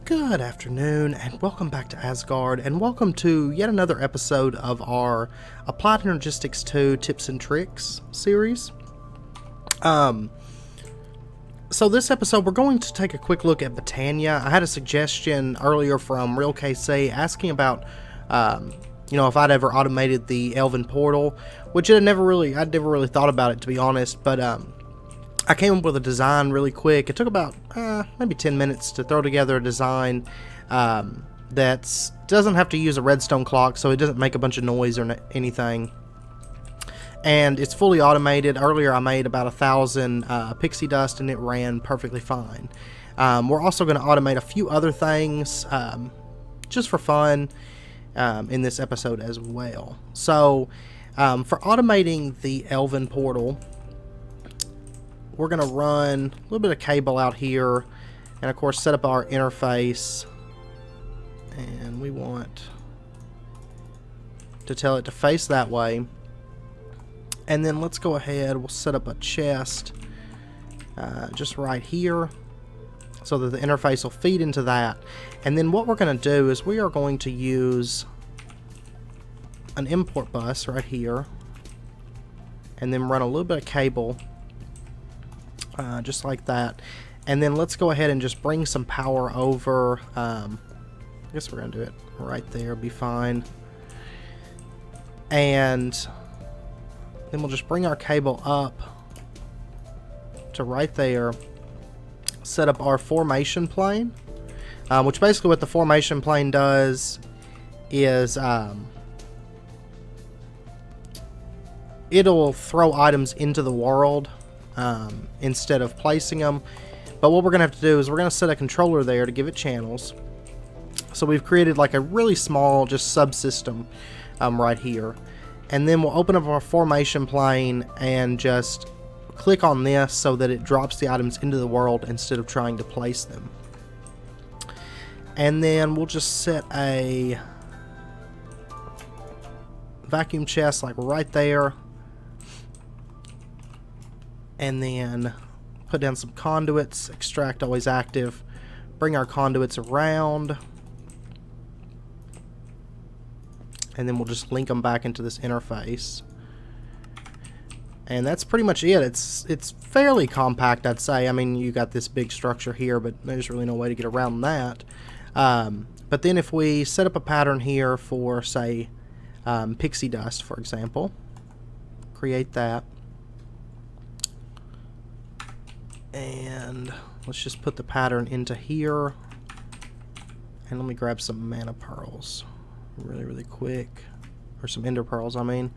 Good afternoon, and welcome back to Asgard, and welcome to yet another episode of our Applied Energistics 2 Tips and Tricks series. So this episode, we're going to take a quick look at Botania. I had a suggestion earlier from Real KC asking about, if I'd ever automated the Elven portal, which I'd never really thought about it, to be honest, but, I came up with a design really quick. It took about maybe 10 minutes to throw together a design that doesn't have to use a redstone clock, so it doesn't make a bunch of noise or anything. And it's fully automated. Earlier I made about 1,000 pixie dust and it ran perfectly fine. We're also going to automate a few other things just for fun in this episode as well. So for automating the Elven portal, we're going to run a little bit of cable out here and of course set up our interface, and we want to tell it to face that way. And then let's go ahead, we'll set up a chest just right here so that the interface will feed into that. And then what we're going to do is we are going to use an import bus right here and then run a little bit of cable just like that. And then let's go ahead and just bring some power over. I guess we're going to do it right there, be fine. And then we'll just bring our cable up to right there, set up our formation plane, which basically what the formation plane does is it'll throw items into the world instead of placing them. But what we're going to have to do is we're going to set a controller there to give it channels. So we've created like a really small just subsystem right here. And then we'll open up our formation plane and just click on this so that it drops the items into the world instead of trying to place them. And then we'll just set a vacuum chest like right there. And then put down some conduits, extract always active, bring our conduits around, and then we'll just link them back into this interface. And that's pretty much it. It's fairly compact, I'd say. I mean, you got this big structure here, but there's really no way to get around that. But then if we set up a pattern here for, say, pixie dust, for example, create that. And let's just put the pattern into here. And let me grab some mana pearls really quick. Or some ender pearls, I mean.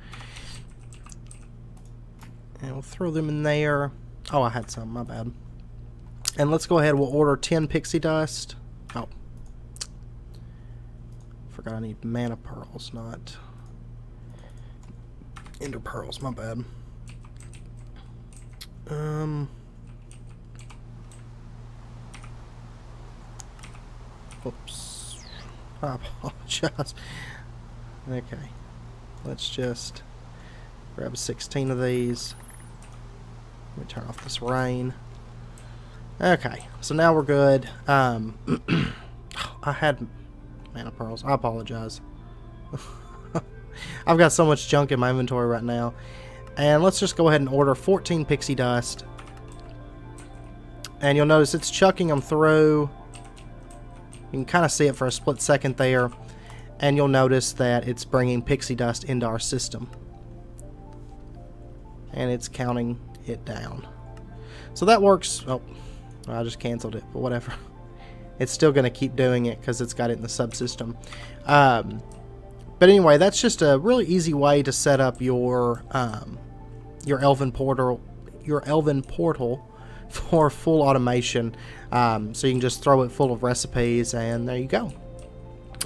And we'll throw them in there. Oh, I had some, my bad. And let's go ahead, we'll order 10 pixie dust. Oh. Forgot I need mana pearls, not ender pearls, my bad. Oops. I apologize. Okay. Let's just grab 16 of these. Let me turn off this rain. Okay. So now we're good. I had mana pearls. I apologize. I've got so much junk in my inventory right now. And let's just go ahead and order 14 pixie dust. And you'll notice it's chucking them through. You can kind of see it for a split second there, and you'll notice that it's bringing pixie dust into our system. And it's counting it down. So that works. Oh, I just canceled it, but whatever. It's still going to keep doing it because it's got it in the subsystem. But anyway, that's just a really easy way to set up your Elven portal. For full automation, so you can just throw it full of recipes and there you go.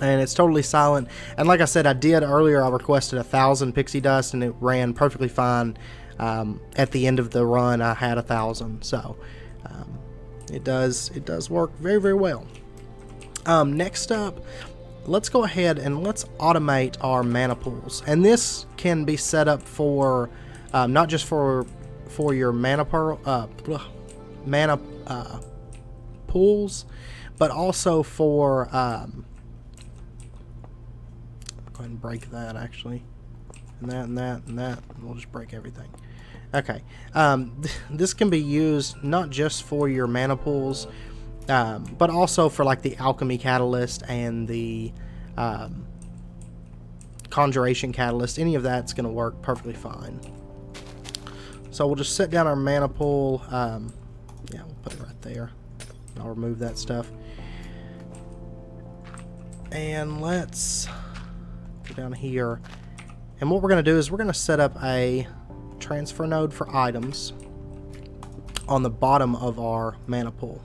And it's totally silent. And like I said, I requested 1,000 pixie dust and it ran perfectly fine. At the end of the run I had 1,000, so it does work very well. Next up, let's go ahead and let's automate our mana pools, and this can be set up for not just for your mana pools, but also for go ahead and break that actually, and that and that and that, and we'll just break everything. Okay, this can be used not just for your mana pools, but also for like the alchemy catalyst and the conjuration catalyst. Any of that's going to work perfectly fine. So we'll just set down our mana pool. Yeah, we'll put it right there. I'll remove that stuff. And let's go down here. And what we're going to do is we're going to set up a transfer node for items on the bottom of our mana pool.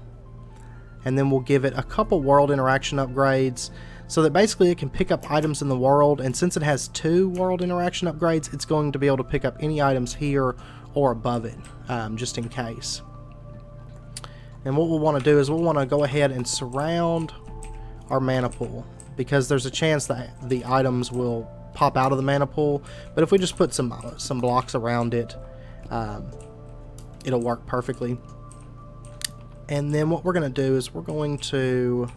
And then we'll give it a couple world interaction upgrades so that basically it can pick up items in the world. And since it has 2 world interaction upgrades, it's going to be able to pick up any items here or above it, just in case. And what we'll want to do is we'll want to go ahead and surround our mana pool, because there's a chance that the items will pop out of the mana pool. But if we just put some blocks around it, it'll work perfectly. And then what we're going to do is we're going to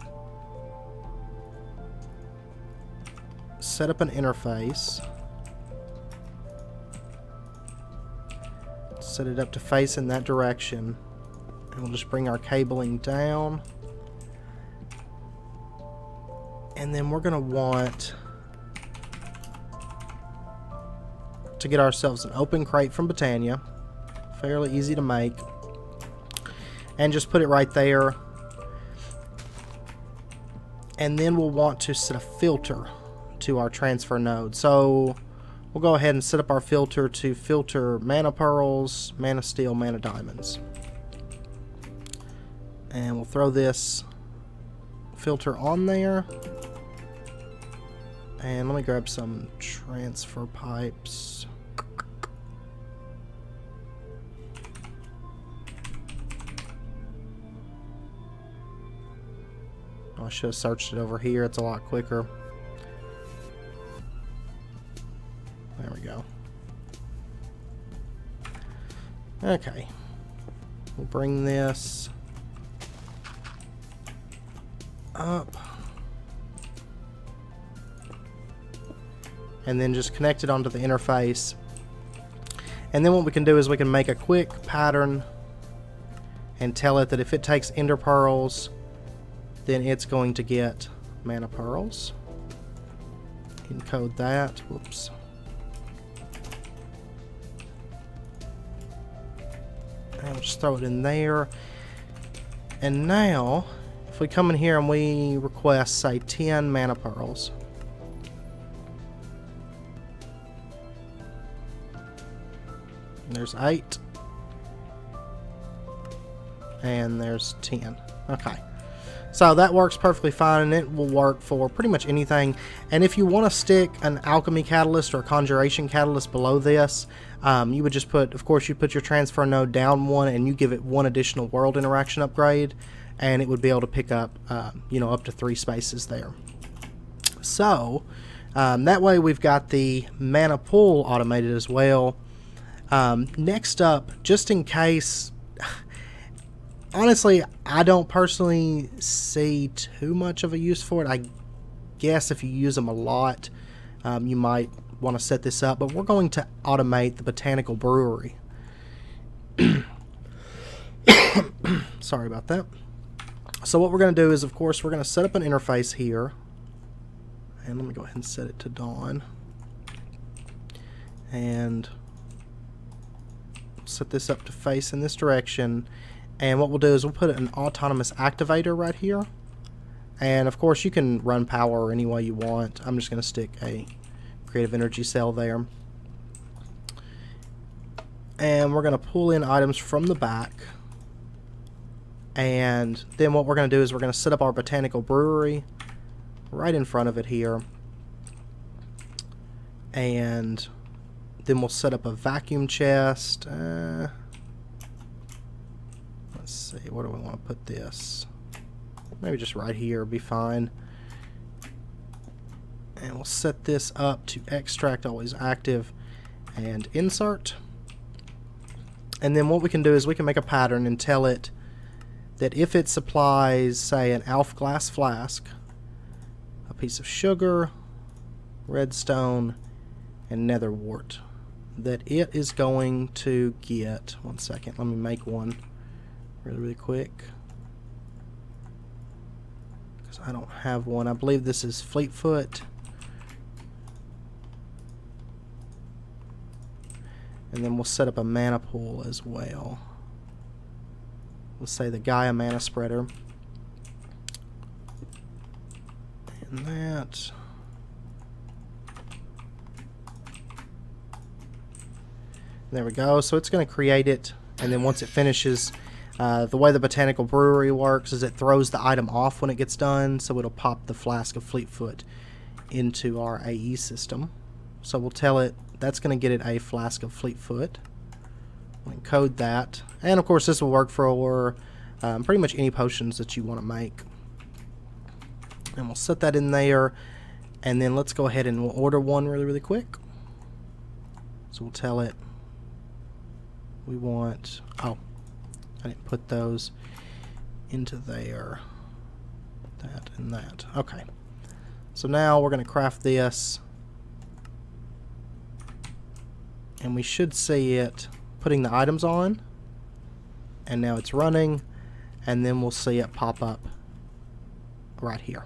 set up an interface. Set it up to face in that direction. And we'll just bring our cabling down. And then we're going to want to get ourselves an open crate from Botania. Fairly easy to make. And just put it right there. And then we'll want to set a filter to our transfer node. So we'll go ahead and set up our filter to filter mana pearls, mana steel, mana diamonds. And we'll throw this filter on there. And let me grab some transfer pipes. I should have searched it over here. It's a lot quicker. There we go. Okay. We'll bring this up. And then just connect it onto the interface. And then what we can do is we can make a quick pattern and tell it that if it takes ender pearls, then it's going to get mana pearls. Encode that. Whoops. And we'll just throw it in there. And now, if we come in here and we request, say, 10 mana pearls. And there's 8. And there's 10. Okay. So that works perfectly fine, and it will work for pretty much anything. And if you want to stick an alchemy catalyst or a conjuration catalyst below this, you would just put, of course, you put your transfer node down 1 and you give it 1 additional world interaction upgrade, and it would be able to pick up, up to 3 spaces there. So that way we've got the mana pool automated as well. Next up, just in case, honestly, I don't personally see too much of a use for it. I guess if you use them a lot, you might want to set this up. But we're going to automate the Botanical Brewery. Sorry about that. So what we're going to do is, of course, we're going to set up an interface here. And let me go ahead and set it to dawn. And set this up to face in this direction. And what we'll do is we'll put an autonomous activator right here. And of course you can run power any way you want. I'm just going to stick a creative energy cell there. And we're going to pull in items from the back. And then what we're going to do is we're going to set up our Botanical Brewery right in front of it here. And then we'll set up a vacuum chest. Let's see, where do we want to put this? Maybe just right here would be fine. And we'll set this up to extract always active and insert. And then what we can do is we can make a pattern and tell it that if it supplies, say, an Alf glass flask, a piece of sugar, redstone, and nether wart, that it is going to get, one second, let me make one really quick, because I don't have one. I believe this is Fleetfoot. And then we'll set up a mana pool as well. Let's say the Gaia mana spreader. And that. There we go. So it's going to create it, and then once it finishes, the way the Botanical Brewery works is it throws the item off when it gets done, so it'll pop the flask of Fleetfoot into our AE system. So we'll tell it that's going to get it a flask of Fleetfoot. We'll encode that, and of course this will work for pretty much any potions that you want to make. And we'll set that in there, and then let's go ahead and we'll order one really quick. So we'll tell it we want, oh, I didn't put those into there, that and that. Okay, so now we're going to craft this, and we should see it putting the items on, and now it's running, and then we'll see it pop up right here.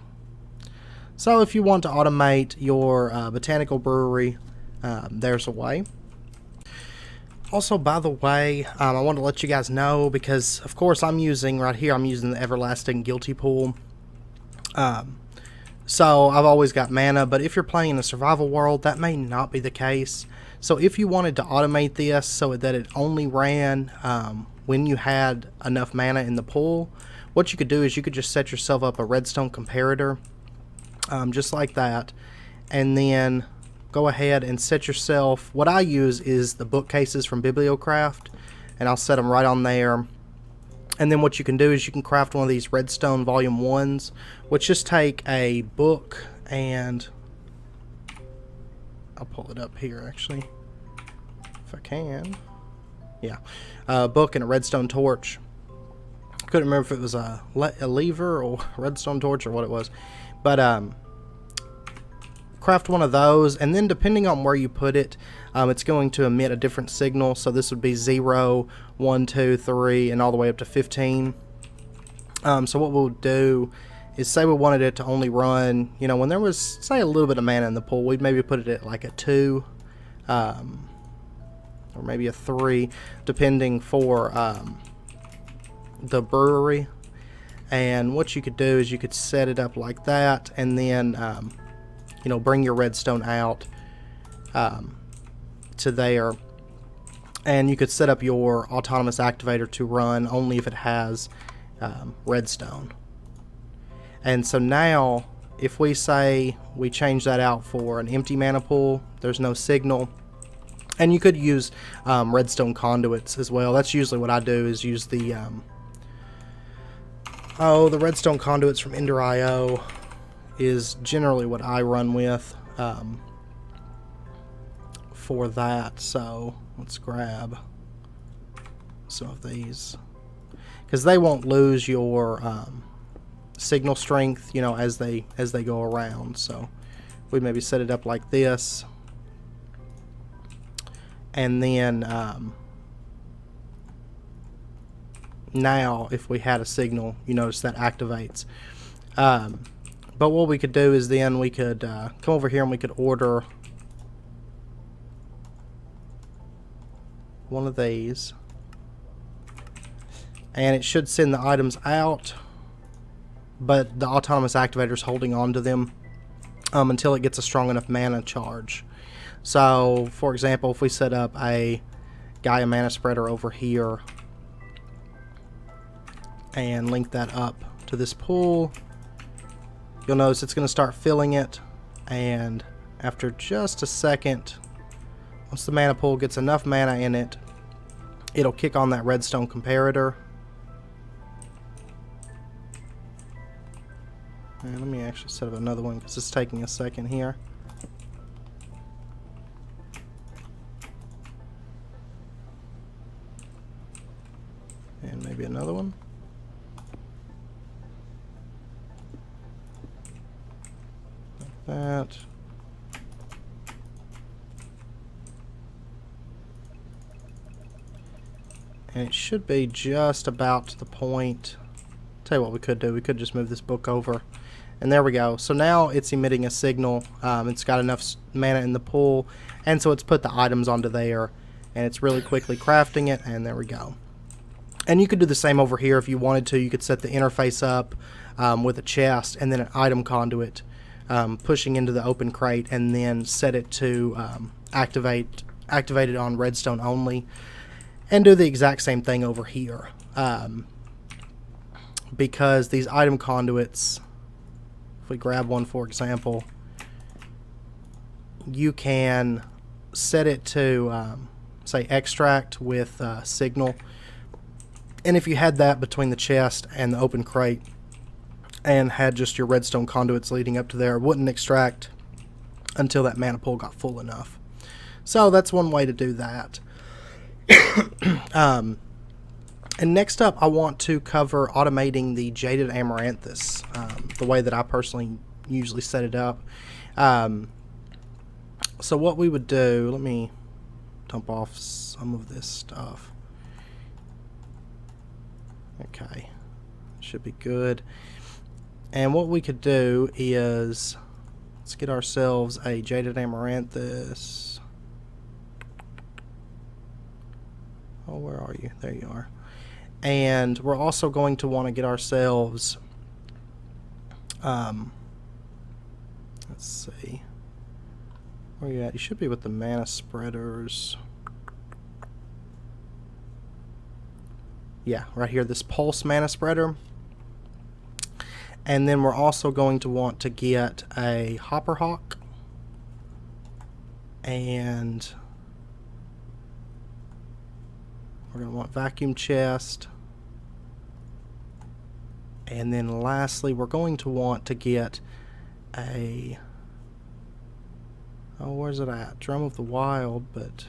So if you want to automate your Botanical Brewery, there's a way. Also, by the way, I want to let you guys know, because of course I'm using right here, I'm using the Everlasting Guilty Pool. So I've always got mana, but if you're playing in a survival world, that may not be the case. So if you wanted to automate this so that it only ran when you had enough mana in the pool, what you could do is you could just set yourself up a redstone comparator, just like that, and then go ahead and set yourself, what I use is the bookcases from Bibliocraft, and I'll set them right on there. And then what you can do is you can craft one of these redstone volume 1s, which just take a book, and I'll pull it up here actually if I can. Yeah, a book and a redstone torch. Couldn't remember if it was a lever or redstone torch or what it was, but craft one of those, and then depending on where you put it, it's going to emit a different signal. So this would be 0, 1, 2, 3, and all the way up to 15. So what we'll do is, say we wanted it to only run, you know, when there was, say, a little bit of mana in the pool, we'd maybe put it at like a 2, or maybe a 3, depending for the brewery. And what you could do is you could set it up like that, and then you know, bring your redstone out to there, and you could set up your autonomous activator to run only if it has redstone. And so now if we say we change that out for an empty mana pool, there's no signal. And you could use redstone conduits as well. That's usually what I do, is use the the redstone conduits from Ender.io is generally what I run with for that. So let's grab some of these, because they won't lose your signal strength, you know, as they go around. So we maybe set it up like this, and then now if we had a signal, you notice that activates. But what we could do is then we could come over here and we could order one of these, and it should send the items out, but the autonomous activator is holding on to them until it gets a strong enough mana charge. So for example, if we set up a Gaia mana spreader over here and link that up to this pool, you'll notice it's going to start filling it, and after just a second, once the mana pool gets enough mana in it, it'll kick on that redstone comparator. And let me actually set up another one, because it's taking a second here. And maybe another one. that. And it should be just about to the point. Tell you what we could do. We could just move this book over. And there we go. So now it's emitting a signal. It's got enough mana in the pool. And so it's put the items onto there. And it's really quickly crafting it. And there we go. And you could do the same over here if you wanted to. You could set the interface up with a chest and then an item conduit pushing into the open crate. And then set it to activate it on redstone only. And do the exact same thing over here. Because these item conduits, if we grab one for example, you can set it to say extract with signal. And if you had that between the chest and the open crate and had just your redstone conduits leading up to there, it wouldn't extract until that mana pool got full enough. So that's one way to do that. And next up, I want to cover automating the Jaded Amaranthas, the way that I personally usually set it up. So what we would do, let me dump off some of this stuff. Okay, should be good. And what we could do is, let's get ourselves a Jaded Amaranthus. Oh, where are you? There you are. And we're also going to want to get ourselves, let's see, where are you at? You should be with the mana spreaders. Yeah, right here, this pulse mana spreader. And then we're also going to want to get a hopper hawk. And we're going to want vacuum chest. And then lastly, we're going to want to get a, oh, where's it at? Drum of the Wild, but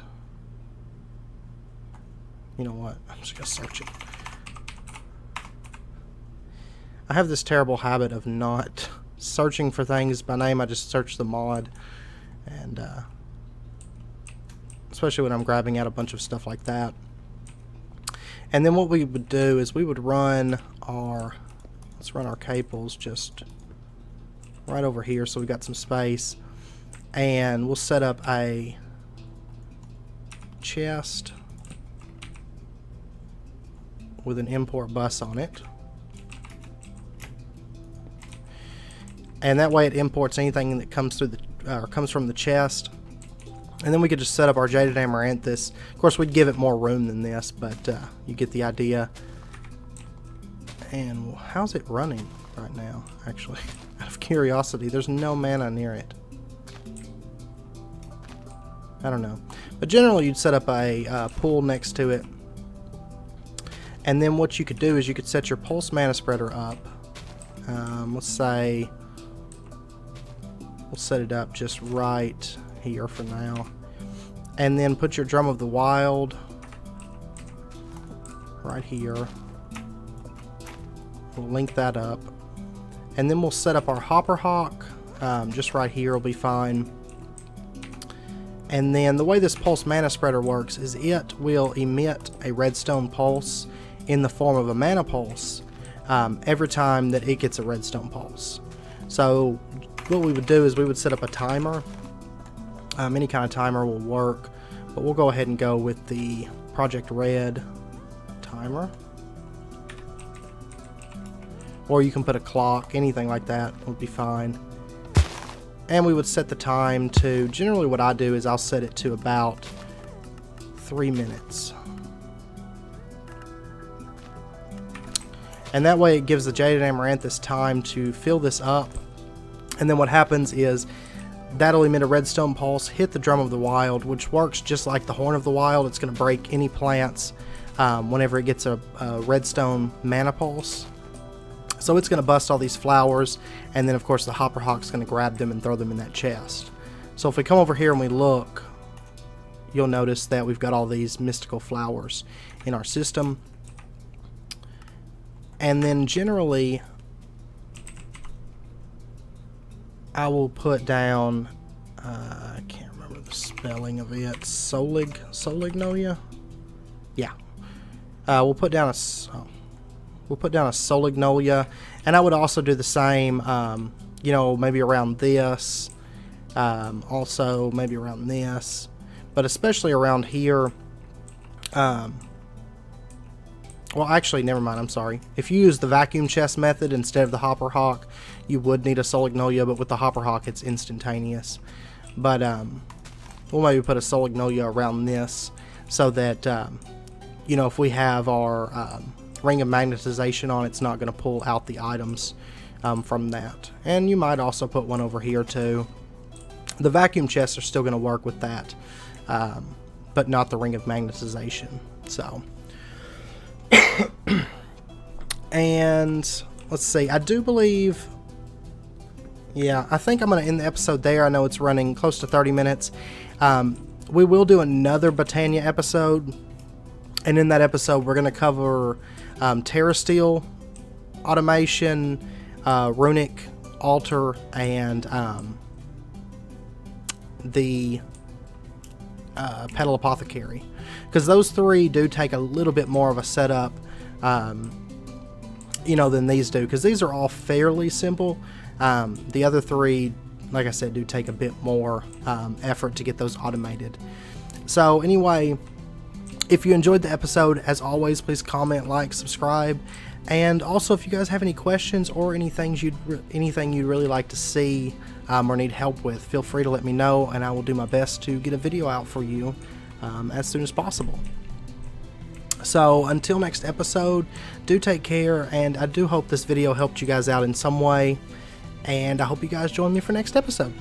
you know what? I'm just going to search it. I have this terrible habit of not searching for things by name. I just search the mod. And especially when I'm grabbing out a bunch of stuff like that. And then what we would do is we would run our, let's run our cables just right over here so we got some space. And we'll set up a chest with an import bus on it. And that way it imports anything that comes through the comes from the chest. And then we could just set up our Jaded Amaranthus. Of course, we'd give it more room than this, but you get the idea. And how's it running right now, actually? Out of curiosity, there's no mana near it. I don't know. But generally, you'd set up a pool next to it. And then what you could do is you could set your pulse mana spreader up. Let's say we'll set it up just right here for now. And then put your Drum of the Wild right here. We'll link that up. And then we'll set up our Hopper Hawk just right here will be fine. And then the way this pulse mana spreader works is it will emit a redstone pulse in the form of a mana pulse every time that it gets a redstone pulse. So what we would do is we would set up a timer. Any kind of timer will work, but we'll go ahead and go with the Project Red timer. Or you can put a clock, anything like that would be fine. And we would set the time to, generally what I do is I'll set it to about 3 minutes. And that way it gives the Jaded Amaranthus time to fill this up. And then what happens is that'll emit a redstone pulse, hit the Drum of the Wild, which works just like the Horn of the Wild. It's going to break any plants whenever it gets a redstone mana pulse. So it's going to bust all these flowers, and then of course the Hopper Hawk's going to grab them and throw them in that chest. So if we come over here and we look, you'll notice that we've got all these mystical flowers in our system. And then generally, I will put down, I can't remember the spelling of it, Solignolia? Yeah. We'll put down a Solignolia, and I would also do the same, you know, maybe around this, also maybe around this, but especially around here. Well, actually, never mind, I'm sorry. If you use the vacuum chest method instead of the hopper hawk, you would need a Solignolia, but with the hopper hawk, it's instantaneous. But we'll maybe put a Solignolia around this so that, you know, if we have our ring of magnetization on, it's not going to pull out the items from that. And you might also put one over here too. The vacuum chests are still going to work with that, but not the ring of magnetization. So, and let's see, I do believe, yeah, I think I'm going to end the episode there. I know it's running close to 30 minutes. We will do another Botania episode, and in that episode we're going to cover Terrasteel automation, runic altar, and the petal apothecary, because those three do take a little bit more of a setup, you know, than these do, because these are all fairly simple. The other three, like I said, do take a bit more effort to get those automated. So anyway, if you enjoyed the episode, as always, please comment, like, subscribe, and also if you guys have any questions or anything you'd really like to see or need help with, feel free to let me know, and I will do my best to get a video out for you as soon as possible. So until next episode, do take care, and I do hope this video helped you guys out in some way, and I hope you guys join me for next episode.